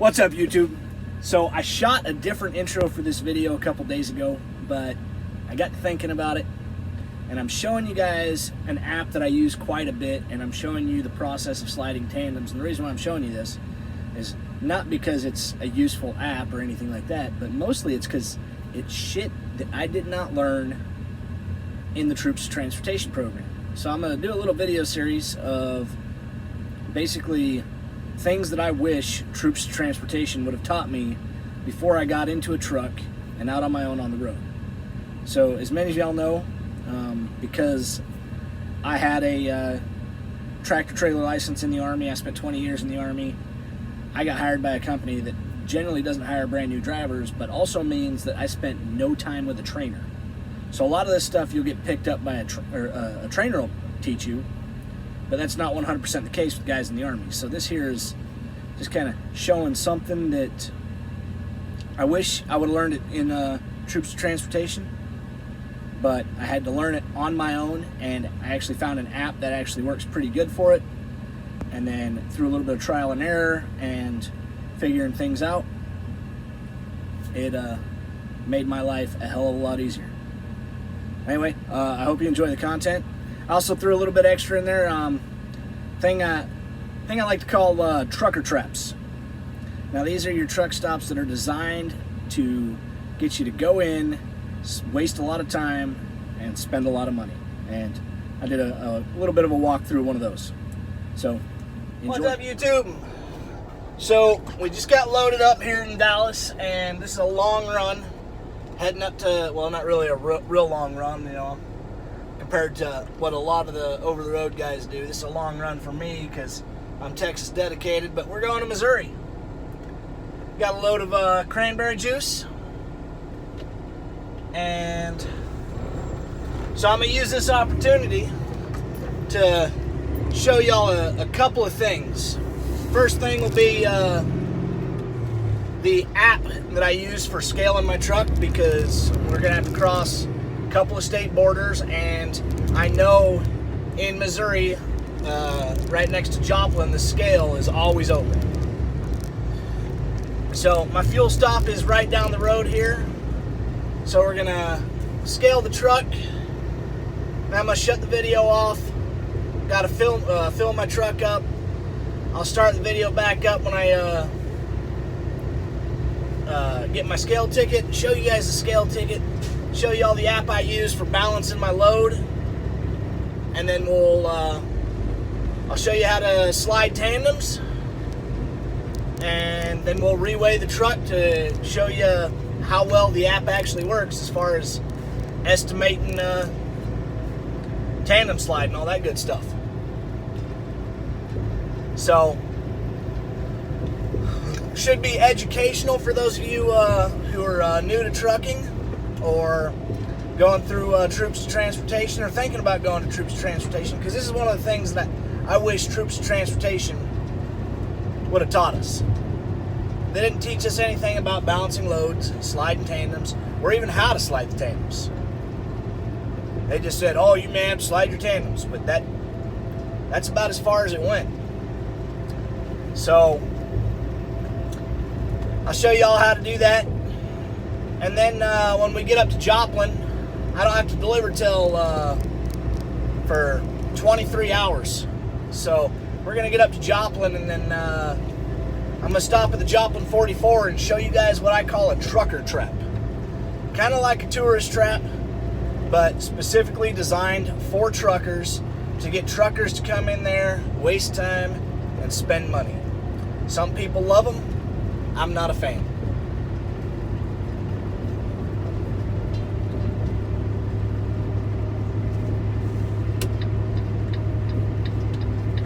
What's up, YouTube? So I shot a different intro for this video a couple days ago, but I got to thinking about it, and I'm showing you guys an app that I use quite a bit, and I'm showing you the process of sliding tandems. And the reason why I'm showing you this is not because it's a useful app or anything like that, but mostly it's because it's shit that I did not learn in the Troops Transportation program. So I'm going to do a little video series of basically things that I wish Troops Transportation would have taught me before I got into a truck and out on my own on the road. So as many of y'all know, because I had a tractor trailer license in the Army, I spent 20 years in the Army, I got hired by a company that generally doesn't hire brand new drivers, but also means that I spent no time with a trainer. So a lot of this stuff you'll get picked up by a trainer will teach you, but that's not 100% the case with guys in the Army. So this here is just kind of showing something that I wish I would have learned it in Troops Transportation, but I had to learn it on my own, and I actually found an app that actually works pretty good for it. And then through a little bit of trial and error and figuring things out, it made my life a hell of a lot easier. Anyway, I hope you enjoy the content. I also threw a little bit extra in there, thing I like to call trucker traps. Now these are your truck stops that are designed to get you to go in, waste a lot of time, and spend a lot of money. And I did a little bit of a walk through one of those. So, enjoy. What's up, YouTube? So we just got loaded up here in Dallas, and this is a long run, heading up to, well, not really a real long run, you know, compared to what a lot of the over-the-road guys do. This is a long run for me because I'm Texas dedicated, but we're going to Missouri. Got a load of cranberry juice, and so I'm going to use this opportunity to show y'all a couple of things. First thing will be the app that I use for scaling my truck, because we're going to have to cross a couple of state borders, and I know in Missouri, right next to Joplin, the scale is always open. So my fuel stop is right down the road here, so we're going to scale the truck. Now I'm going to shut the video off. Got to fill my truck up. I'll start the video back up when I get my scale ticket, show you guys the scale ticket, show you all the app I use for balancing my load, and then I'll show you how to slide tandems, and then we'll reweigh the truck to show you how well the app actually works as far as estimating tandem slide and all that good stuff. So, should be educational for those of you who are new to trucking, or going through Troops Transportation, or thinking about going to Troops Transportation, because this is one of the things that I wish Troops Transportation would have taught us. They didn't teach us anything about balancing loads, sliding tandems, or even how to slide the tandems. They just said, oh, you may have to slide your tandems, but that's about as far as it went. So I'll show y'all how to do that, and then when we get up to Joplin, I don't have to deliver till for 23 hours. So we're gonna get up to Joplin, and then I'm gonna stop at the Joplin 44 and show you guys what I call a trucker trap. Kind of like a tourist trap, but specifically designed for truckers, to get truckers to come in there, waste time, and spend money. Some people love them. I'm not a fan.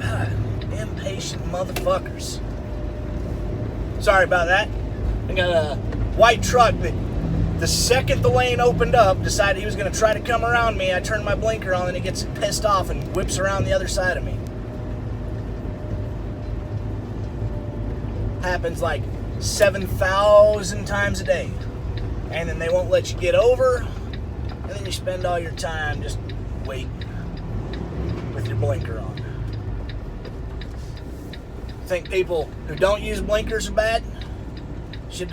God, impatient motherfuckers. Sorry about that. I got a white truck that the second the lane opened up decided he was going to try to come around me. I turned my blinker on, and he gets pissed off and whips around the other side of me. Happens like 7,000 times a day, and then they won't let you get over, and then you spend all your time just waiting with your blinker on. think people who don't use blinkers are bad should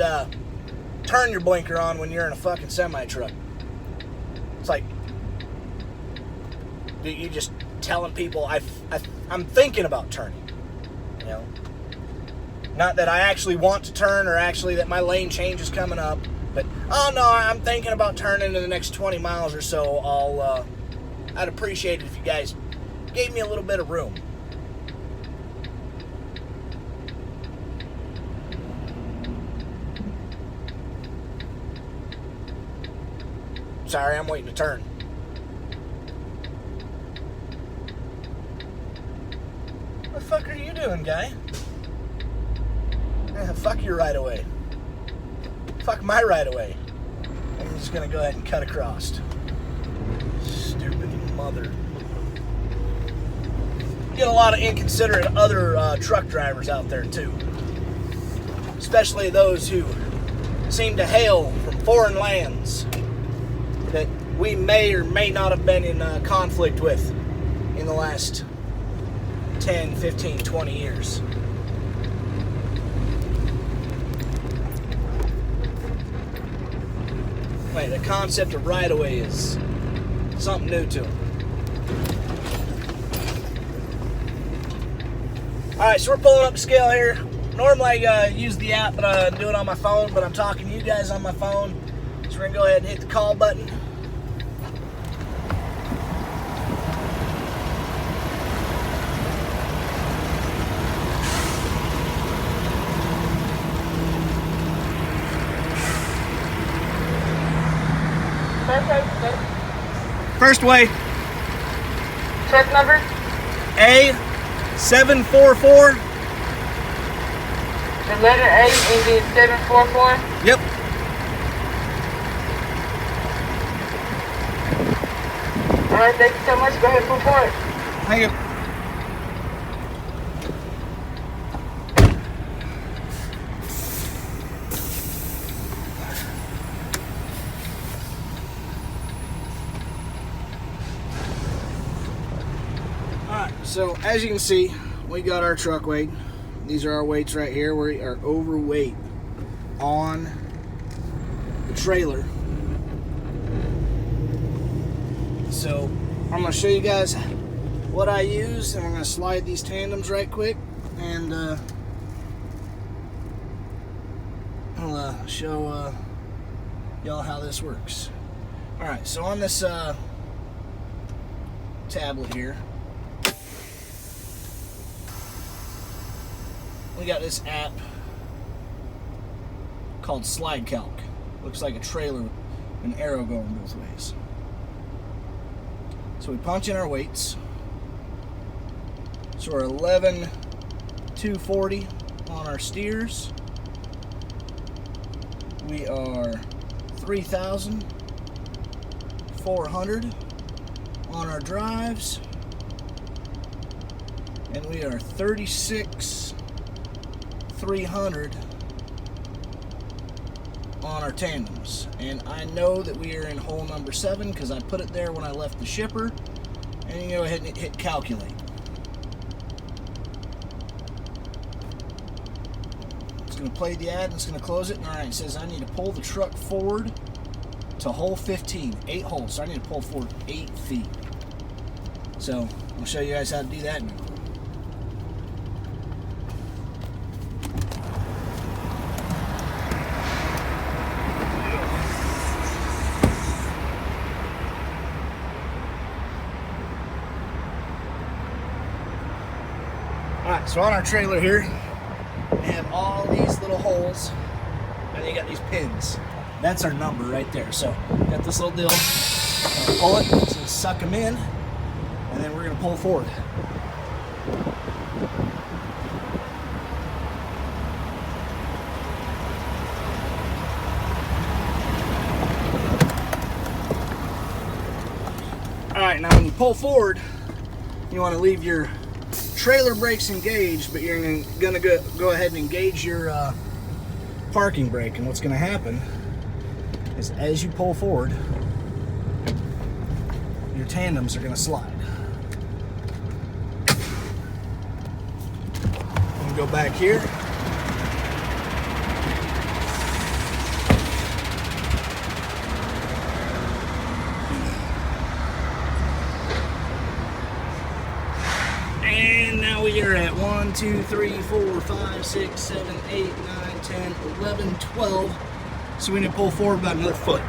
turn your blinker on when you're in a fucking semi-truck. It's like, you just telling people I'm thinking about turning, you know? Not that I actually want to turn or actually that my lane change is coming up, but, oh no, I'm thinking about turning in the next 20 miles or so. I'd appreciate it if you guys gave me a little bit of room. Sorry, I'm waiting to turn. What the fuck are you doing, guy? Fuck your right of way. Fuck my right of way. I'm just gonna go ahead and cut across. Stupid mother. You get a lot of inconsiderate other truck drivers out there too. Especially those who seem to hail from foreign lands that we may or may not have been in conflict with in the last 10, 15, 20 years. Wait, the concept of right-of-way is something new to them. Alright, so we're pulling up the scale here. Normally I use the app, but I do it on my phone, but I'm talking to you guys on my phone. So we're going to go ahead and hit the call button. First way. Truck number? A744. The letter A ending 744? Yep. Alright, thank you so much. Go ahead and move forward. Thank you. So as you can see, we got our truck weight. These are our weights right here. We are overweight on the trailer. So I'm going to show you guys what I use, and I'm going to slide these tandems right quick, and I'll show y'all how this works. Alright, so on this tablet here, we got this app called Slide Calc. Looks like a trailer with an arrow going both ways. So we punch in our weights. So we're 11,240 on our steers. We are 3,400 on our drives. And we are 36,300 on our tandems. And I know that we are in hole number 7 because I put it there when I left the shipper. And you go ahead and hit calculate. It's going to play the ad and it's going to close it. Alright, it says I need to pull the truck forward to hole 15, 8 holes. So I need to pull forward 8 feet. So I'll show you guys how to do that now. Alright, so on our trailer here, we have all these little holes, and you got these pins. That's our number right there. So, got this little deal, pull it, it's going to suck them in, and then we're going to pull forward. Alright, now when you pull forward, you want to leave your trailer brakes engaged, but you're going to go ahead and engage your parking brake. And what's going to happen is as you pull forward, your tandems are going to slide. And go back here. And now we are at 1, 2, 3, 4, 5, 6, 7, 8, 9, 10, 11, 12. So we need to pull forward about another foot.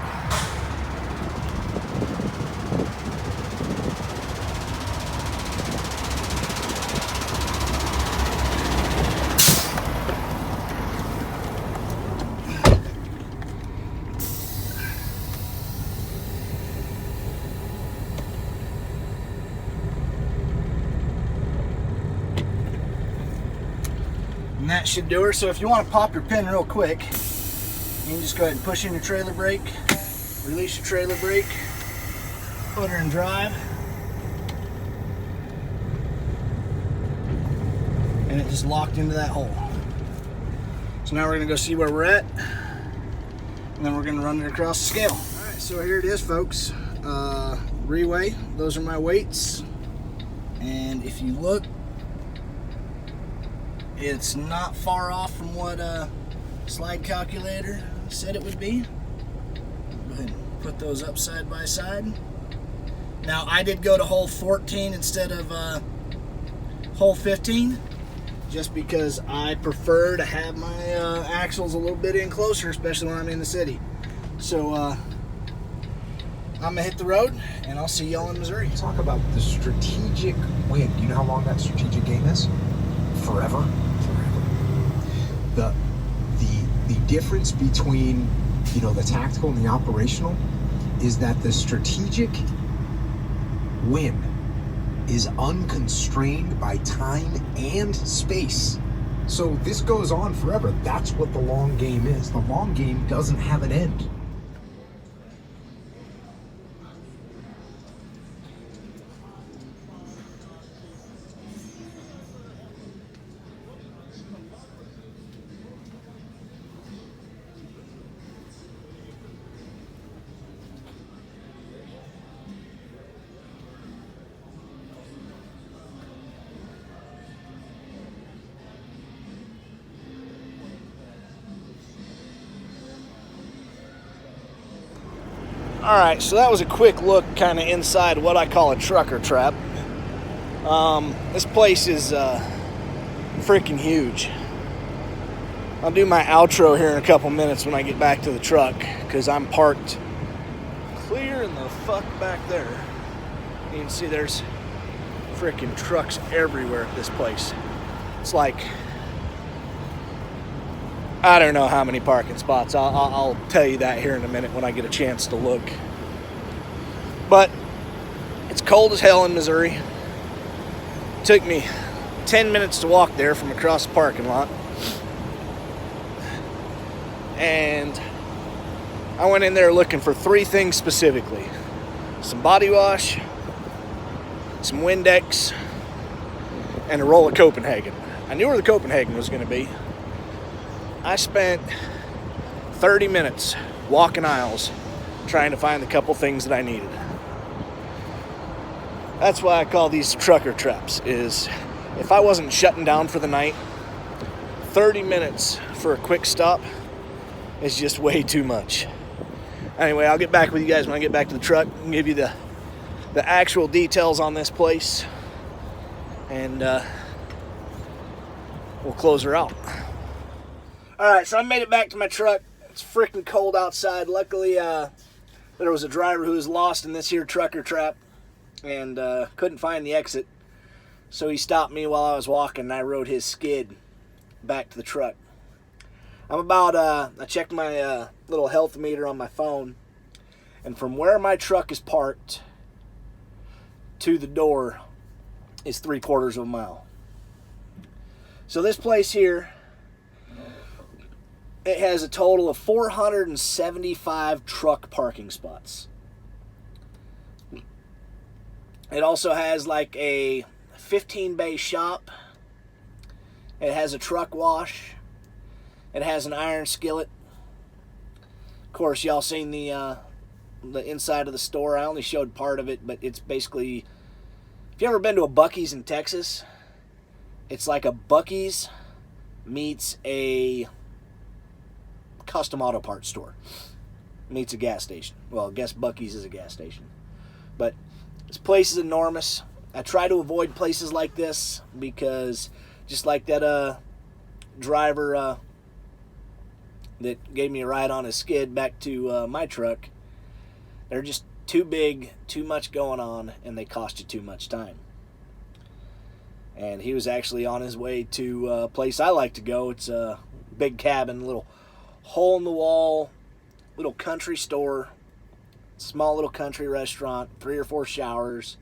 And that should do her. So if you want to pop your pin real quick, you can just go ahead and push in your trailer brake, release your trailer brake, put her in drive, and it just locked into that hole. So now we're going to go see where we're at, and then we're going to run it across the scale. All right, so here it is, folks. Reweigh, those are my weights, and if you look, it's not far off from what slide calculator said it would be. Go ahead and put those up side by side. Now I did go to hole 14 instead of hole 15, just because I prefer to have my axles a little bit in closer, especially when I'm in the city. So I'm gonna hit the road, and I'll see y'all in Missouri. Talk about the strategic win. Do you know how long that strategic game is? Forever. The difference between, you know, the tactical and the operational is that the strategic win is unconstrained by time and space. So this goes on forever. That's what the long game is. The long game doesn't have an end. Alright, so that was a quick look kind of inside what I call a trucker trap. This place is freaking huge. I'll do my outro here in a couple minutes when I get back to the truck, because I'm parked clear in the fuck back there. You can see there's freaking trucks everywhere at this place. It's like, I don't know how many parking spots. I'll tell you that here in a minute when I get a chance to look. But it's cold as hell in Missouri. It took me 10 minutes to walk there from across the parking lot. And I went in there looking for 3 things specifically. Some body wash, some Windex, and a roll of Copenhagen. I knew where the Copenhagen was going to be. I spent 30 minutes walking aisles trying to find the couple things that I needed. That's why I call these trucker traps, is if I wasn't shutting down for the night, 30 minutes for a quick stop is just way too much. Anyway, I'll get back with you guys when I get back to the truck and give you the actual details on this place, and we'll close her out. Alright, so I made it back to my truck. It's freaking cold outside. Luckily, there was a driver who was lost in this here trucker trap and couldn't find the exit. So he stopped me while I was walking, and I rode his skid back to the truck. I'm about, I checked my little health meter on my phone, and from where my truck is parked to the door is 3/4 of a mile. So this place here, it has a total of 475 truck parking spots. It also has like a 15-bay shop. It has a truck wash. It has an iron skillet. Of course, y'all seen the inside of the store. I only showed part of it, but it's basically, if you ever been to a Buc-ee's in Texas, it's like a Buc-ee's meets a custom auto parts store, meets a gas station. Well, I guess Buc-ee's is a gas station. But this place is enormous. I try to avoid places like this because just like that driver that gave me a ride on his skid back to my truck, they're just too big, too much going on, and they cost you too much time. And he was actually on his way to a place I like to go. It's a big cabin, little hole-in-the-wall, little country store, small little country restaurant, 3 or 4 showers,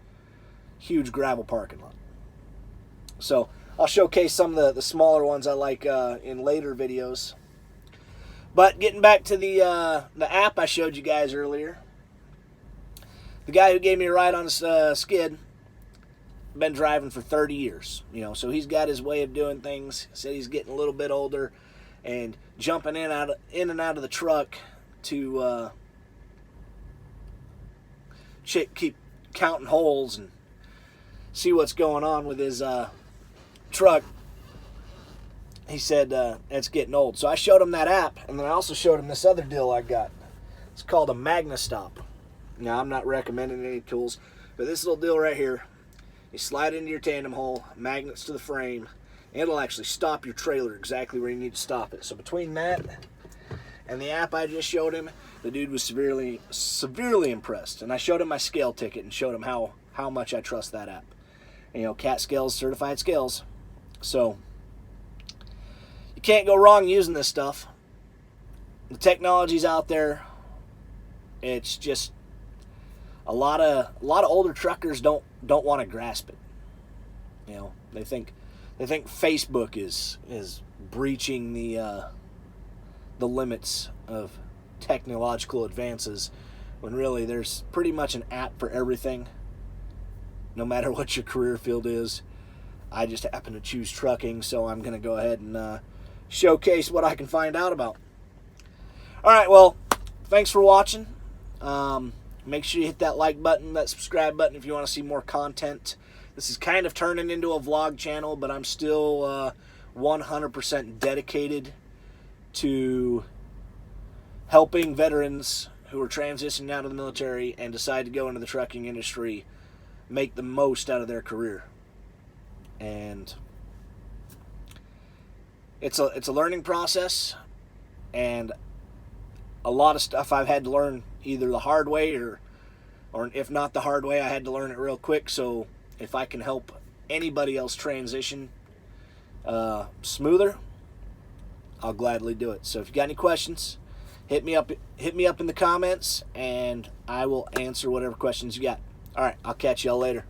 huge gravel parking lot. So I'll showcase some of the smaller ones I like in later videos. But getting back to the app I showed you guys earlier, the guy who gave me a ride on his skid, been driving for 30 years, so he's got his way of doing things. Said he's getting a little bit older and jumping in and out of the truck to keep counting holes and see what's going on with his truck. He said it's getting old. So I showed him that app, and then I also showed him this other deal I got. It's called a MagnaStop. Now, I'm not recommending any tools, but this little deal right here, you slide it into your tandem hole, magnets to the frame, and it'll actually stop your trailer exactly where you need to stop it. So between that and the app I just showed him, the dude was severely impressed. And I showed him my scale ticket and showed him how much I trust that app. And, CAT scales, certified scales. So you can't go wrong using this stuff. The technology's out there. It's just a lot of older truckers don't want to grasp it. They think Facebook is breaching the limits of technological advances, when really there's pretty much an app for everything, no matter what your career field is. I just happen to choose trucking, so I'm going to go ahead and showcase what I can find out about. All right, well, thanks for watching. Make sure you hit that like button, that subscribe button if you want to see more content. This is kind of turning into a vlog channel, but I'm still 100% dedicated to helping veterans who are transitioning out of the military and decide to go into the trucking industry make the most out of their career. And it's a learning process, and a lot of stuff I've had to learn either the hard way or if not the hard way, I had to learn it real quick. So if I can help anybody else transition smoother, I'll gladly do it. So if you got any questions, hit me up in the comments, and I will answer whatever questions you got. All right, I'll catch y'all later.